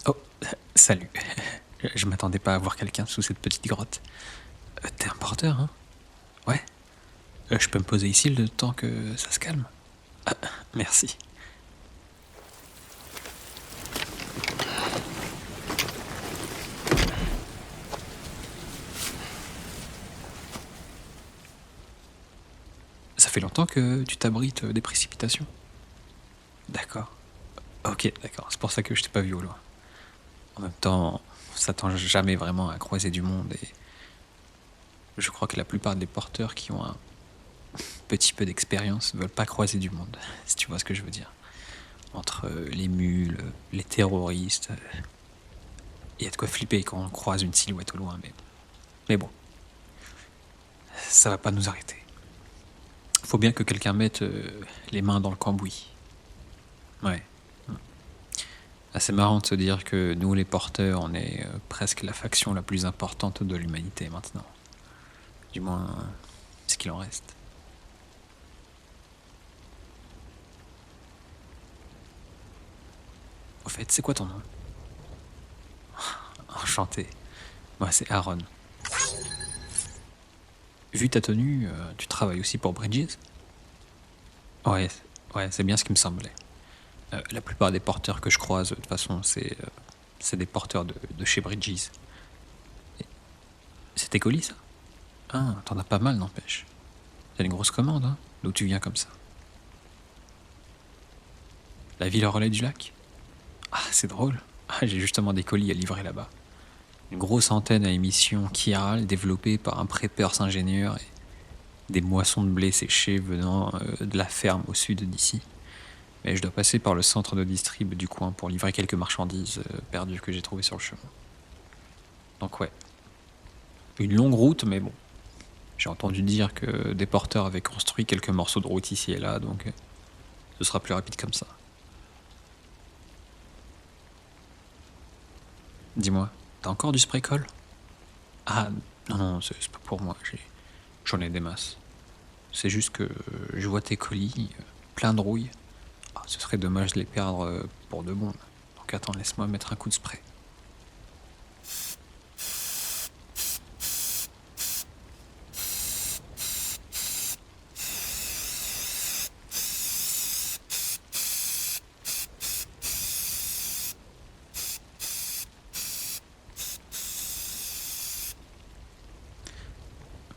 Oh, salut. Je m'attendais pas à voir quelqu'un sous cette petite grotte. T'es un porteur, hein? Ouais. Je peux me poser ici le temps que ça se calme? Merci. Ça fait longtemps que tu t'abrites des précipitations? D'accord. Ok, d'accord. C'est pour ça que je t'ai pas vu au loin. En même temps, on s'attend jamais vraiment à croiser du monde et je crois que la plupart des porteurs qui ont un petit peu d'expérience veulent pas croiser du monde, si tu vois ce que je veux dire. Entre les mules, les terroristes, il y a de quoi flipper quand on croise une silhouette au loin, mais bon, ça va pas nous arrêter. Faut bien que quelqu'un mette les mains dans le cambouis. Ouais. C'est marrant de se dire que nous, les porteurs, on est presque la faction la plus importante de l'humanité maintenant. Du moins, ce qu'il en reste. Au fait, c'est quoi ton nom? Enchanté. Moi, c'est Aaron. Vu ta tenue, tu travailles aussi pour Bridges? Ouais, ouais, c'est bien ce qui me semblait. La plupart des porteurs que je croise, de toute façon, c'est des porteurs de chez Bridges. C'est tes colis, ça? Ah, t'en as pas mal, n'empêche. C'est une grosse commande, hein? D'où tu viens comme ça? La ville relais du lac? Ah, c'est drôle. Ah, j'ai justement des colis à livrer là-bas. Une grosse antenne à émission chiral développée par un prépeurs ingénieur et des moissons de blé séché venant de la ferme au sud d'ici. Mais je dois passer par le centre de distrib du coin pour livrer quelques marchandises perdues que j'ai trouvées sur le chemin. Donc ouais, une longue route, mais bon. J'ai entendu dire que des porteurs avaient construit quelques morceaux de route ici et là, donc ce sera plus rapide comme ça. Dis-moi, t'as encore du spray-colle? Ah, non, non, c'est pas pour moi, j'en ai des masses. C'est juste que je vois tes colis, plein de rouille. Ah, ce serait dommage de les perdre pour de bon. Donc attends, laisse-moi mettre un coup de spray.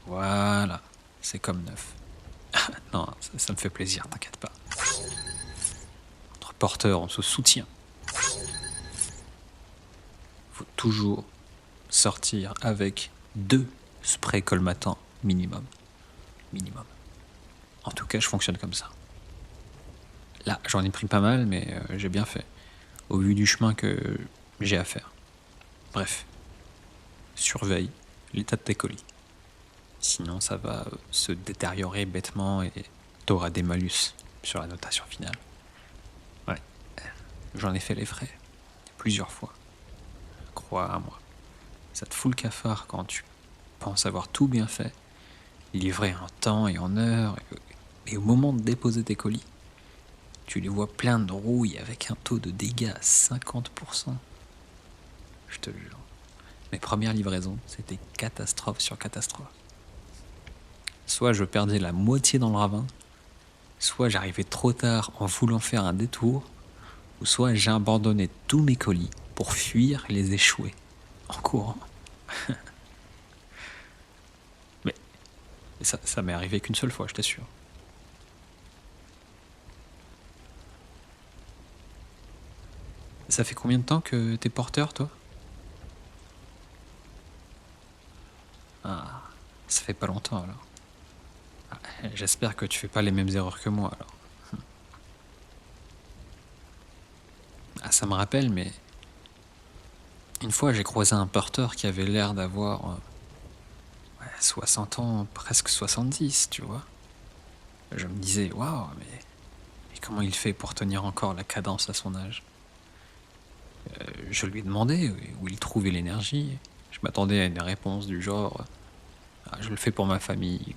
Voilà, c'est comme neuf. Non, ça me fait plaisir, t'inquiète pas. Entre porteurs, on se soutient. Faut toujours sortir avec 2 sprays colmatants minimum. Minimum. En tout cas, je fonctionne comme ça. Là, j'en ai pris pas mal, mais j'ai bien fait. Au vu du chemin que j'ai à faire. Bref, surveille l'état de tes colis. Sinon, ça va se détériorer bêtement et t'auras des malus sur la notation finale. Ouais, j'en ai fait les frais. Plusieurs fois. Crois-moi. Ça te fout le cafard quand tu penses avoir tout bien fait, livré en temps et en heure, et au moment de déposer tes colis, tu les vois pleins de rouille avec un taux de dégâts à 50%. Je te jure. Mes premières livraisons, c'était catastrophe sur catastrophe. Soit je perdais la moitié dans le ravin, soit j'arrivais trop tard en voulant faire un détour, ou soit j'ai abandonné tous mes colis pour fuir et les échouer en courant. Mais ça m'est arrivé qu'une seule fois, je t'assure. Ça fait combien de temps que t'es porteur, toi? Ah, ça fait pas longtemps alors. Ah, j'espère que tu fais pas les mêmes erreurs que moi alors. Ah, ça me rappelle, mais une fois j'ai croisé un porteur qui avait l'air d'avoir 60 ans, presque 70, tu vois. Je me disais, waouh, mais comment il fait pour tenir encore la cadence à son âge? Je lui ai demandé où il trouvait l'énergie. Je m'attendais à une réponse du genre, ah, je le fais pour ma famille,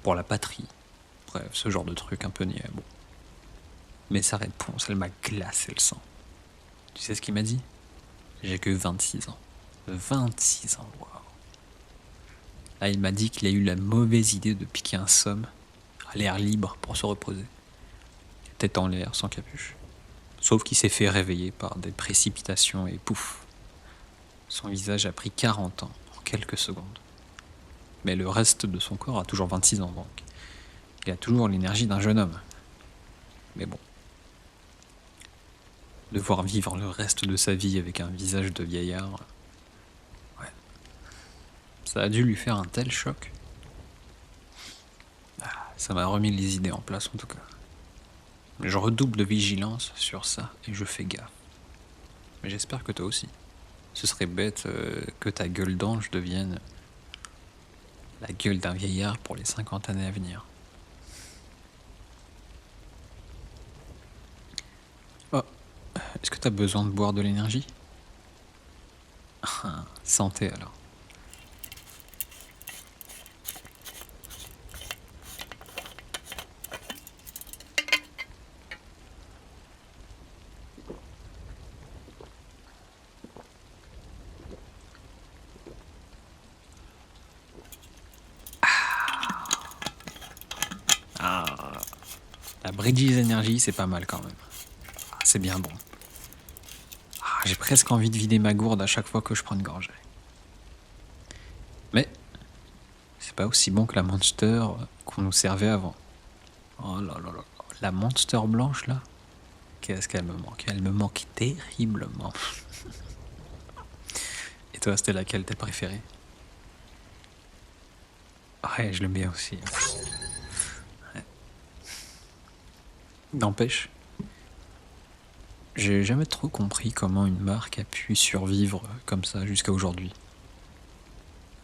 pour la patrie. Bref, ce genre de truc un peu niais. Bon. Mais sa réponse, elle m'a glacé le sang. Tu sais ce qu'il m'a dit? J'ai que 26 ans. 26 ans, waouh. Là, il m'a dit qu'il a eu la mauvaise idée de piquer un somme à l'air libre pour se reposer. Tête en l'air, sans capuche. Sauf qu'il s'est fait réveiller par des précipitations et pouf. Son visage a pris 40 ans en quelques secondes. Mais le reste de son corps a toujours 26 ans, donc il a toujours l'énergie d'un jeune homme. Mais bon. Devoir vivre le reste de sa vie avec un visage de vieillard, ouais. Ça a dû lui faire un tel choc. Ça m'a remis les idées en place en tout cas. Mais je redouble de vigilance sur ça et je fais gaffe. Mais j'espère que toi aussi. Ce serait bête que ta gueule d'ange devienne la gueule d'un vieillard pour les 50 années à venir. Oh, est-ce que t'as besoin de boire de l'énergie? Santé alors. La Bridges Energy, c'est pas mal quand même. C'est bien bon. J'ai presque envie de vider ma gourde à chaque fois que je prends une gorgée. Mais c'est pas aussi bon que la Monster qu'on nous servait avant. Oh là là là. La Monster blanche là, qu'est-ce qu'elle me manque? Elle me manque terriblement. Et toi, c'était laquelle t'as préférée? Ouais, je l'aime bien aussi. Ouais. N'empêche, j'ai jamais trop compris comment une marque a pu survivre comme ça jusqu'à aujourd'hui.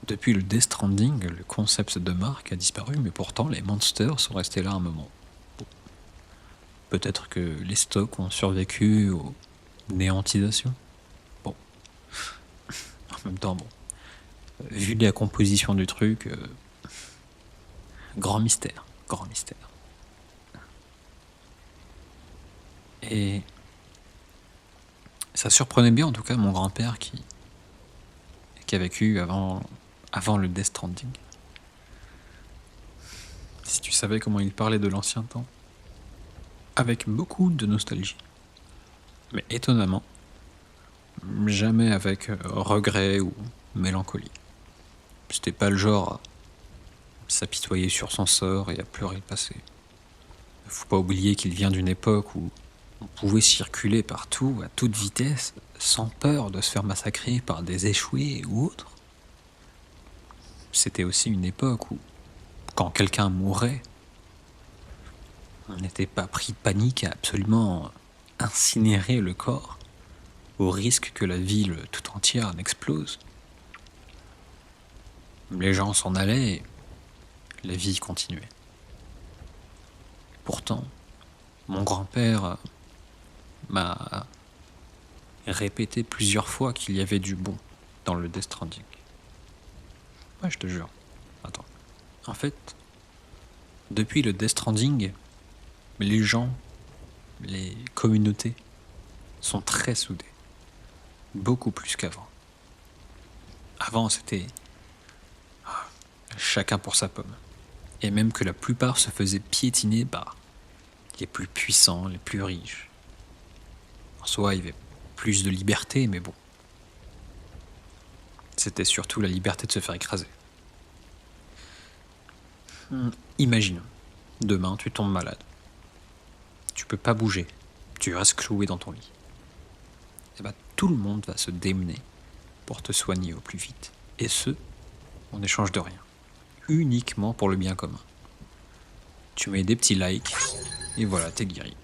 Depuis le Death Stranding, le concept de marque a disparu, mais pourtant les Monsters sont restés là un moment. Bon. Peut-être que les stocks ont survécu aux néantisations. Bon. En même temps, bon. Vu la composition du truc, grand mystère. Grand mystère. Et ça surprenait bien en tout cas mon grand-père qui a vécu avant le Death Stranding. Si tu savais comment il parlait de l'ancien temps, avec beaucoup de nostalgie. Mais étonnamment, jamais avec regret ou mélancolie. C'était pas le genre à s'apitoyer sur son sort et à pleurer le passé. Faut pas oublier qu'il vient d'une époque où on pouvait circuler partout à toute vitesse sans peur de se faire massacrer par des échoués ou autres. C'était aussi une époque où, quand quelqu'un mourait, on n'était pas pris de panique à absolument incinérer le corps au risque que la ville tout entière n'explose. Les gens s'en allaient et la vie continuait. Pourtant, mon grand-père m'a répété plusieurs fois qu'il y avait du bon dans le Death Stranding. Ouais, je te jure. Attends. En fait, depuis le Death Stranding, les gens, les communautés sont très soudées. Beaucoup plus qu'avant. Avant, c'était chacun pour sa pomme. Et même que la plupart se faisaient piétiner par les plus puissants, les plus riches. En soi, il y avait plus de liberté, mais bon. C'était surtout la liberté de se faire écraser. Imagine, demain tu tombes malade. Tu peux pas bouger. Tu restes cloué dans ton lit. Et bah, tout le monde va se démener pour te soigner au plus vite. Et ce, en échange de rien. Uniquement pour le bien commun. Tu mets des petits likes, et voilà, t'es guéri.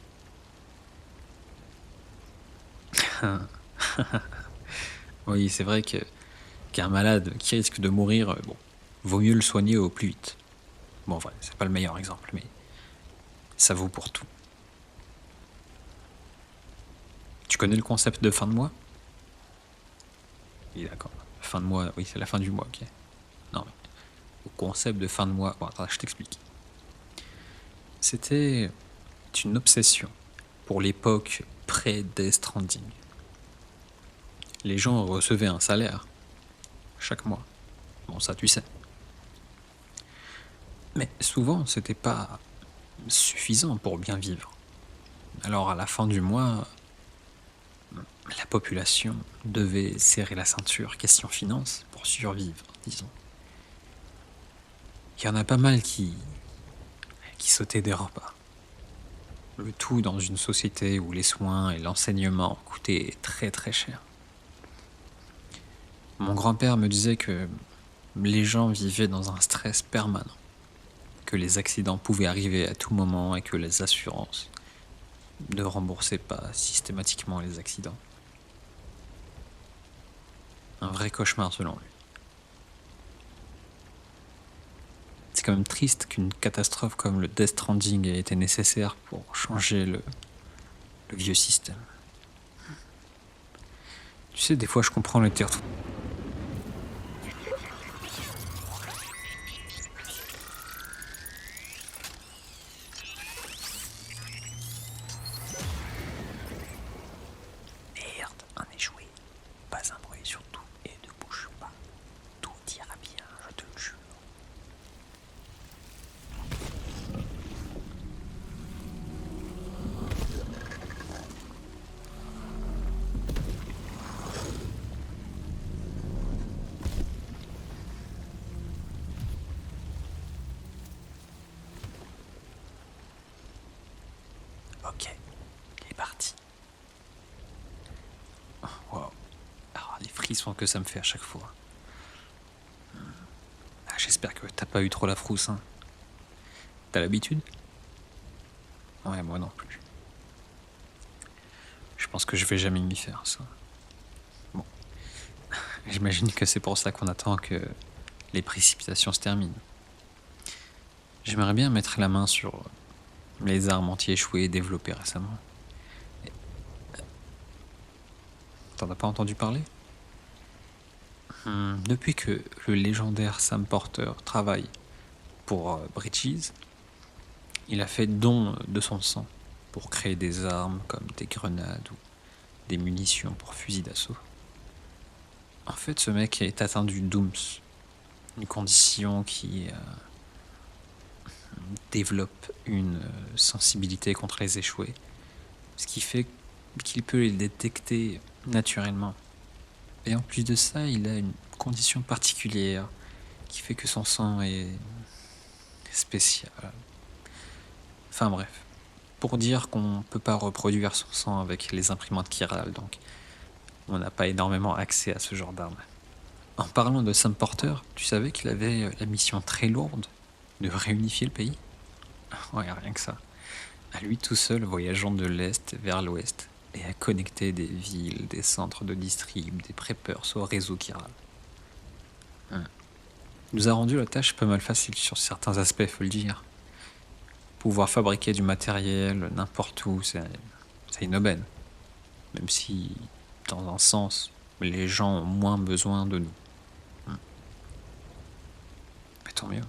Oui, c'est vrai qu'un malade qui risque de mourir, bon, vaut mieux le soigner au plus vite. Bon, vrai, c'est pas le meilleur exemple, mais ça vaut pour tout. Tu connais le concept de fin de mois? Oui, d'accord. Fin de mois, oui, c'est la fin du mois, ok. Non, mais le concept de fin de mois, bon, attends, je t'explique. C'était une obsession pour l'époque pré-Death Stranding. les gens recevaient un salaire chaque mois. Bon, ça tu sais. Mais souvent, c'était pas suffisant pour bien vivre. Alors à la fin du mois, la population devait serrer la ceinture, question finance, pour survivre, disons. Il y en a pas mal qui sautaient des repas. Le tout dans une société où les soins et l'enseignement coûtaient très très cher. Mon grand-père me disait que les gens vivaient dans un stress permanent, que les accidents pouvaient arriver à tout moment et que les assurances ne remboursaient pas systématiquement les accidents. Un vrai cauchemar selon lui. C'est quand même triste qu'une catastrophe comme le Death Stranding ait été nécessaire pour changer le vieux système. Tu sais, des fois je comprends le terre. Merde, un échoué. Pas un bruit surtout et ne bouge pas. Tout ira bien, je te le jure. Ok, il est parti. Wow. Alors, les frissons que ça me fait à chaque fois. J'espère que t'as pas eu trop la frousse, hein. T'as l'habitude? Ouais, moi non plus. Je pense que je vais jamais m'y faire, ça. Bon. J'imagine que c'est pour ça qu'on attend que les précipitations se terminent. J'aimerais bien mettre la main sur les armes anti-échouées développées récemment. T'en as pas entendu parler? Depuis que le légendaire Sam Porter travaille pour Bridges, il a fait don de son sang pour créer des armes comme des grenades ou des munitions pour fusils d'assaut. En fait, ce mec est atteint du Dooms, une condition qui développe une sensibilité contre les échoués, ce qui fait qu'il peut les détecter naturellement. Et en plus de ça, il a une condition particulière qui fait que son sang est spécial. Enfin bref, pour dire qu'on peut pas reproduire son sang avec les imprimantes chirales, donc on n'a pas énormément accès à ce genre d'armes. En parlant de Sam Porter, tu savais qu'il avait la mission très lourde de réunifier le pays? Ouais, rien que ça. À lui tout seul, voyageant de l'Est vers l'Ouest, et à connecter des villes, des centres de distrib, des preppers au réseau chiral. Il nous a rendu la tâche pas mal facile sur certains aspects, faut le dire. Pouvoir fabriquer du matériel n'importe où, c'est une aubaine. Même si, dans un sens, les gens ont moins besoin de nous. Mais tant mieux.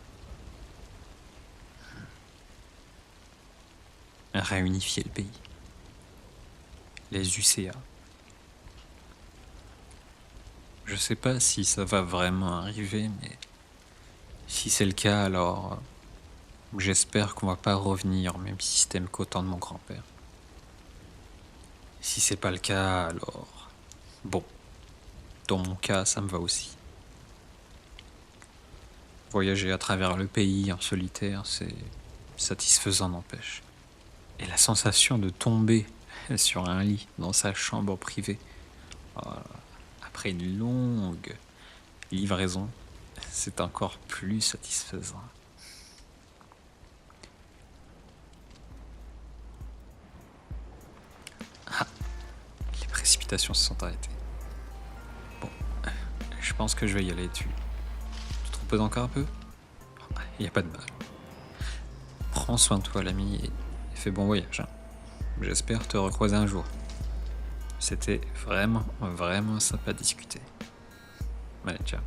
Réunifier le pays. Les UCA. Je sais pas si ça va vraiment arriver, mais si c'est le cas, alors j'espère qu'on va pas revenir au même système qu'au temps de mon grand-père. Si c'est pas le cas, alors bon, dans mon cas, ça me va aussi. Voyager à travers le pays en solitaire, c'est satisfaisant, n'empêche. Et la sensation de tomber sur un lit dans sa chambre privée, après une longue livraison, c'est encore plus satisfaisant. Ah, les précipitations se sont arrêtées. Bon, je pense que je vais y aller. Tu te reposes encore un peu? Il n'y a pas de mal. Prends soin de toi, l'ami, et fais bon voyage. Hein. J'espère te recroiser un jour. C'était vraiment, vraiment sympa de discuter. Allez, ciao.